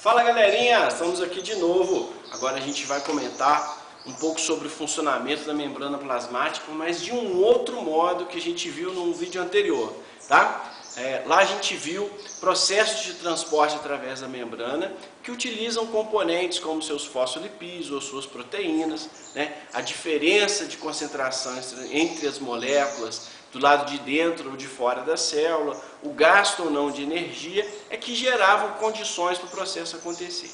Fala galerinha, estamos aqui de novo. Agora a gente vai comentar um pouco sobre o funcionamento da membrana plasmática, mas de um outro modo que a gente viu no vídeo anterior, tá? Lá a gente viu processos de transporte através da membrana que utilizam componentes como seus fosfolipídios ou suas proteínas, né? A diferença de concentração entre as moléculas do lado de dentro ou de fora da célula, o gasto ou não de energia é que geravam condições para o processo acontecer.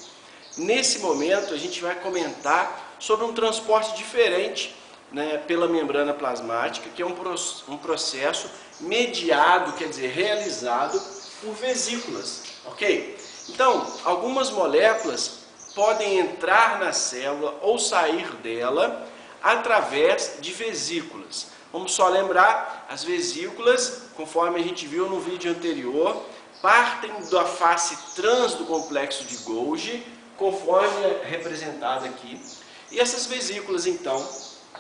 Nesse momento a gente vai comentar sobre um transporte diferente, né, pela membrana plasmática, que é um processo mediado, quer dizer, realizado por vesículas, ok? Então, algumas moléculas podem entrar na célula ou sair dela através de vesículas. Vamos só lembrar, as vesículas, conforme a gente viu no vídeo anterior, partem da face trans do complexo de Golgi, conforme é representado aqui. E essas vesículas, então,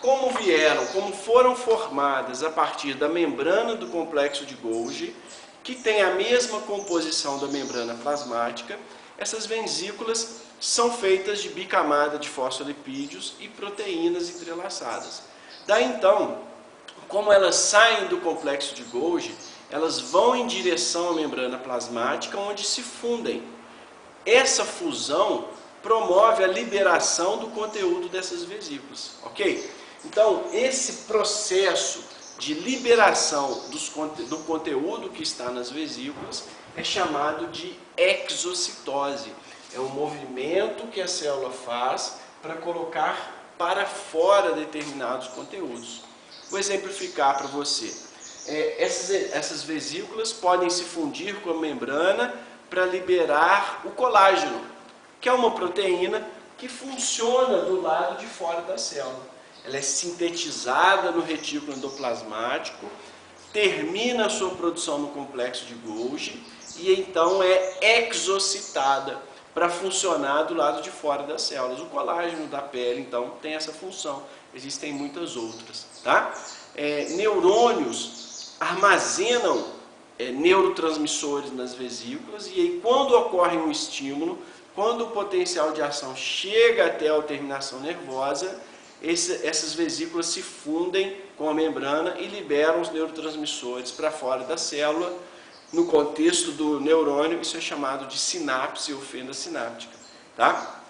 como foram formadas a partir da membrana do complexo de Golgi, que tem a mesma composição da membrana plasmática, essas vesículas são feitas de bicamada de fosfolipídios e proteínas entrelaçadas. Daí então, como elas saem do complexo de Golgi, elas vão em direção à membrana plasmática, onde se fundem. Essa fusão promove a liberação do conteúdo dessas vesículas, ok? Então, esse processo de liberação do conteúdo que está nas vesículas é chamado de exocitose. É um movimento que a célula faz para colocar para fora determinados conteúdos. Vou exemplificar para você. Essas vesículas podem se fundir com a membrana para liberar o colágeno, que é uma proteína que funciona do lado de fora da célula. Ela é sintetizada no retículo endoplasmático, termina a sua produção no complexo de Golgi e então é exocitada para funcionar do lado de fora das células. O colágeno da pele, então, tem essa função. Existem muitas outras, tá? Neurônios armazenam neurotransmissores nas vesículas e aí, quando ocorre um estímulo, quando o potencial de ação chega até a terminação nervosa, essas vesículas se fundem com a membrana e liberam os neurotransmissores para fora da célula. No contexto do neurônio, isso é chamado de sinapse ou fenda sináptica, tá?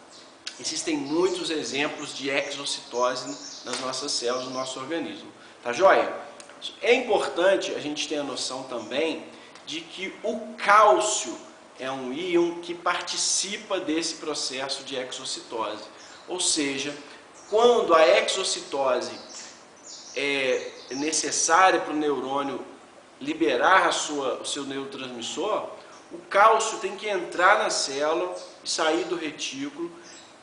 Existem muitos exemplos de exocitose nas nossas células, no nosso organismo, tá joia? É importante a gente ter a noção também de que o cálcio é um íon que participa desse processo de exocitose. Ou seja, quando a exocitose é necessária para o neurônio liberar o seu neurotransmissor, o cálcio tem que entrar na célula e sair do retículo,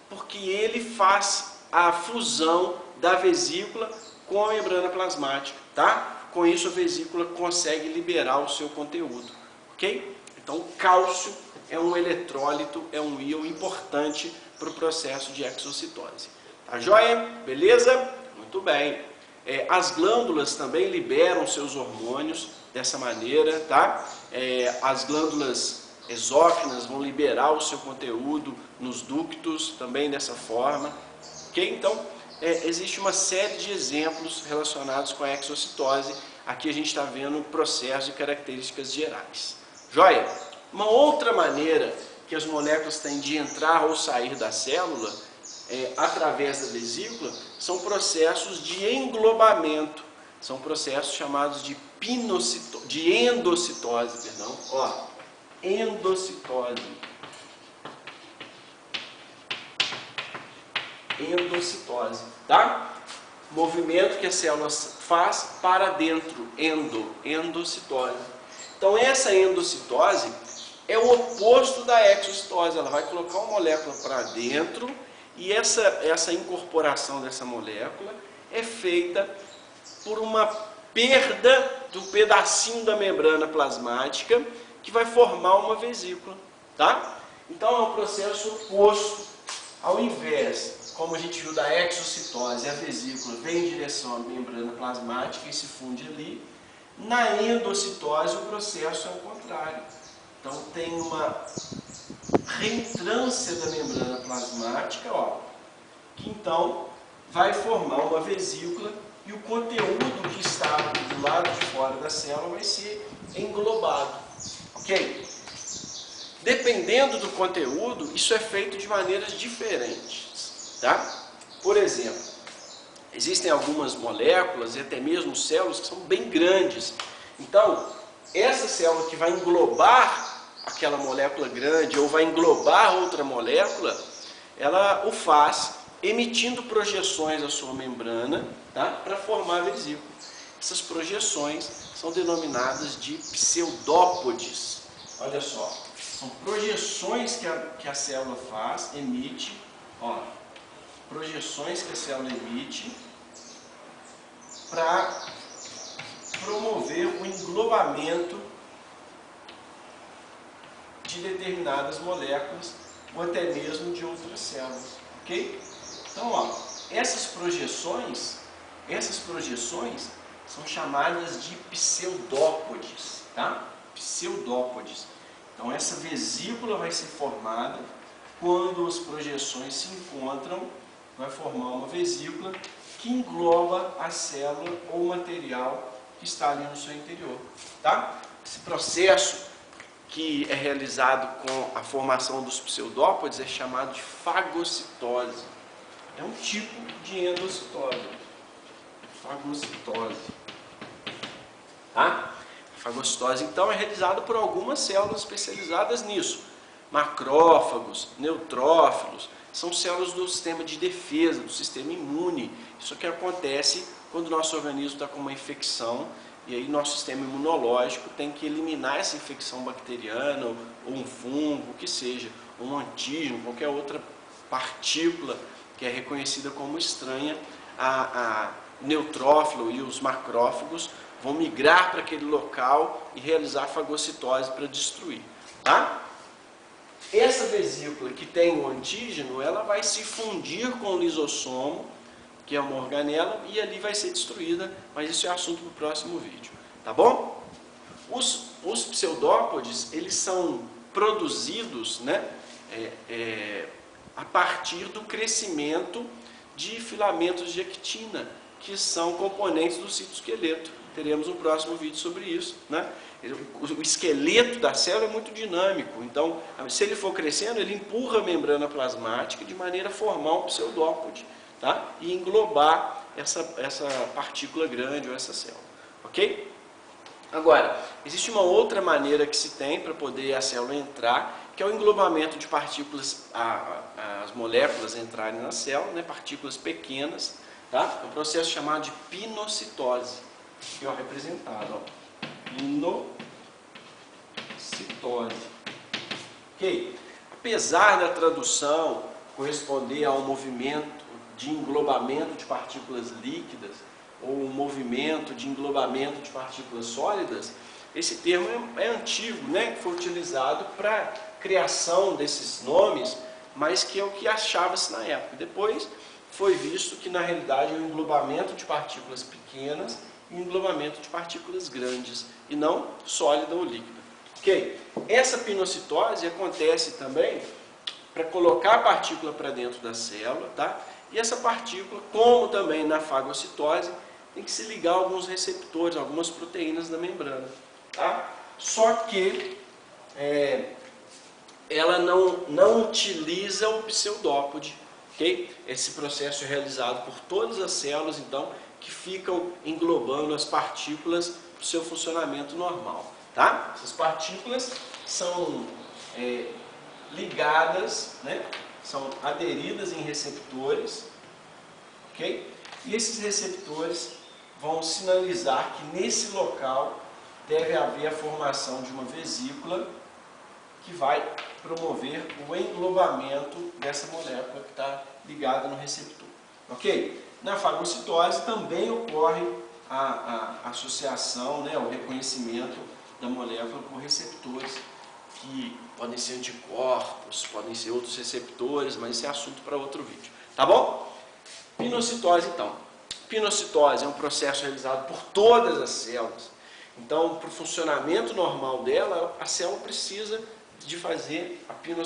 porque ele faz a fusão da vesícula com a membrana plasmática, tá? Com isso a vesícula consegue liberar o seu conteúdo, ok? Então o cálcio é um eletrólito, é um íon importante para o processo de exocitose. Tá joia? Beleza? Muito bem. As glândulas também liberam seus hormônios dessa maneira, tá? As glândulas exócrinas vão liberar o seu conteúdo nos ductos também dessa forma, ok? Então, existe uma série de exemplos relacionados com a exocitose. Aqui a gente está vendo o processo e características gerais. Joia? Uma outra maneira que as moléculas têm de entrar ou sair da célula, através da vesícula, são processos de englobamento. São processos chamados de endocitose, perdão. Ó, endocitose. Endocitose, tá? Movimento que a célula faz para dentro, endocitose. Então essa endocitose é o oposto da exocitose. Ela vai colocar uma molécula para dentro e essa incorporação dessa molécula é feita por uma perda do pedacinho da membrana plasmática que vai formar uma vesícula, tá? Então é um processo oposto. Ao invés, como a gente viu da exocitose, a vesícula vem em direção à membrana plasmática e se funde ali. Na endocitose o processo é o contrário. Então tem uma reentrância da membrana plasmática, ó, que então vai formar uma vesícula e o conteúdo que está do lado de fora da célula vai ser englobado, ok? Dependendo do conteúdo, isso é feito de maneiras diferentes, tá? Por exemplo, existem algumas moléculas e até mesmo células que são bem grandes. Então, essa célula que vai englobar aquela molécula grande ou vai englobar outra molécula, ela o faz emitindo projeções à sua membrana, tá? Para formar a vesícula. Essas projeções são denominadas de pseudópodes. Olha só, são projeções que a célula faz, emite, ó, projeções que a célula emite para promover o englobamento de determinadas moléculas ou até mesmo de outras células, ok? Então, ó, essas projeções são chamadas de pseudópodes, tá? Pseudópodes. Então, essa vesícula vai ser formada quando as projeções se encontram, vai formar uma vesícula que engloba a célula ou o material que está ali no seu interior, tá? Esse processo que é realizado com a formação dos pseudópodes é chamado de fagocitose. É um tipo de endocitose. Fagocitose. Tá? A fagocitose, então, é realizada por algumas células especializadas nisso. Macrófagos, neutrófilos, são células do sistema de defesa, do sistema imune. Isso que acontece quando o nosso organismo está com uma infecção e aí nosso sistema imunológico tem que eliminar essa infecção bacteriana ou um fungo, o que seja, ou um antígeno, qualquer outra partícula que é reconhecida como estranha. A neutrófilo e os macrófagos vão migrar para aquele local e realizar a fagocitose para destruir, tá? Essa vesícula que tem o antígeno, ela vai se fundir com o lisossomo, que é uma organela, e ali vai ser destruída, mas isso é assunto para o próximo vídeo, tá bom? Os pseudópodes, eles são produzidos, né, a partir do crescimento de filamentos de actina, que são componentes do citoesqueleto. Teremos um próximo vídeo sobre isso, né? O esqueleto da célula é muito dinâmico, então, se ele for crescendo, ele empurra a membrana plasmática de maneira a formar um pseudópode, tá? E englobar essa partícula grande ou essa célula, ok? Agora, existe uma outra maneira que se tem para poder a célula entrar, que é o englobamento de partículas, as moléculas entrarem na célula, né? Partículas pequenas, tá? É um processo chamado de pinocitose, aqui ó, representado, ó. Pinocitose. Ok? Apesar da tradução corresponder a um movimento de englobamento de partículas líquidas ou um movimento de englobamento de partículas sólidas, esse termo é antigo, né? Foi utilizado para a criação desses nomes, mas que é o que achava-se na época. Depois foi visto que na realidade é um englobamento de partículas pequenas e um englobamento de partículas grandes, e não sólida ou líquida. Ok? Essa pinocitose acontece também para colocar a partícula para dentro da célula, tá? E essa partícula, como também na fagocitose, tem que se ligar a alguns receptores, algumas proteínas da membrana, tá? Só que ela não utiliza o pseudópode, ok? Esse processo é realizado por todas as células, então, que ficam englobando as partículas para o seu funcionamento normal, tá? Essas partículas são ligadas, né? São aderidas em receptores, ok? E esses receptores vão sinalizar que nesse local deve haver a formação de uma vesícula que vai promover o englobamento dessa molécula que está ligada no receptor, ok? Na fagocitose também ocorre a associação, né, o reconhecimento da molécula por receptores, que podem ser anticorpos, podem ser outros receptores, mas esse é assunto para outro vídeo, tá bom? Pinocitose, então. Pinocitose é um processo realizado por todas as células. Então, para o funcionamento normal dela, a célula precisa de fazer a pinocitose.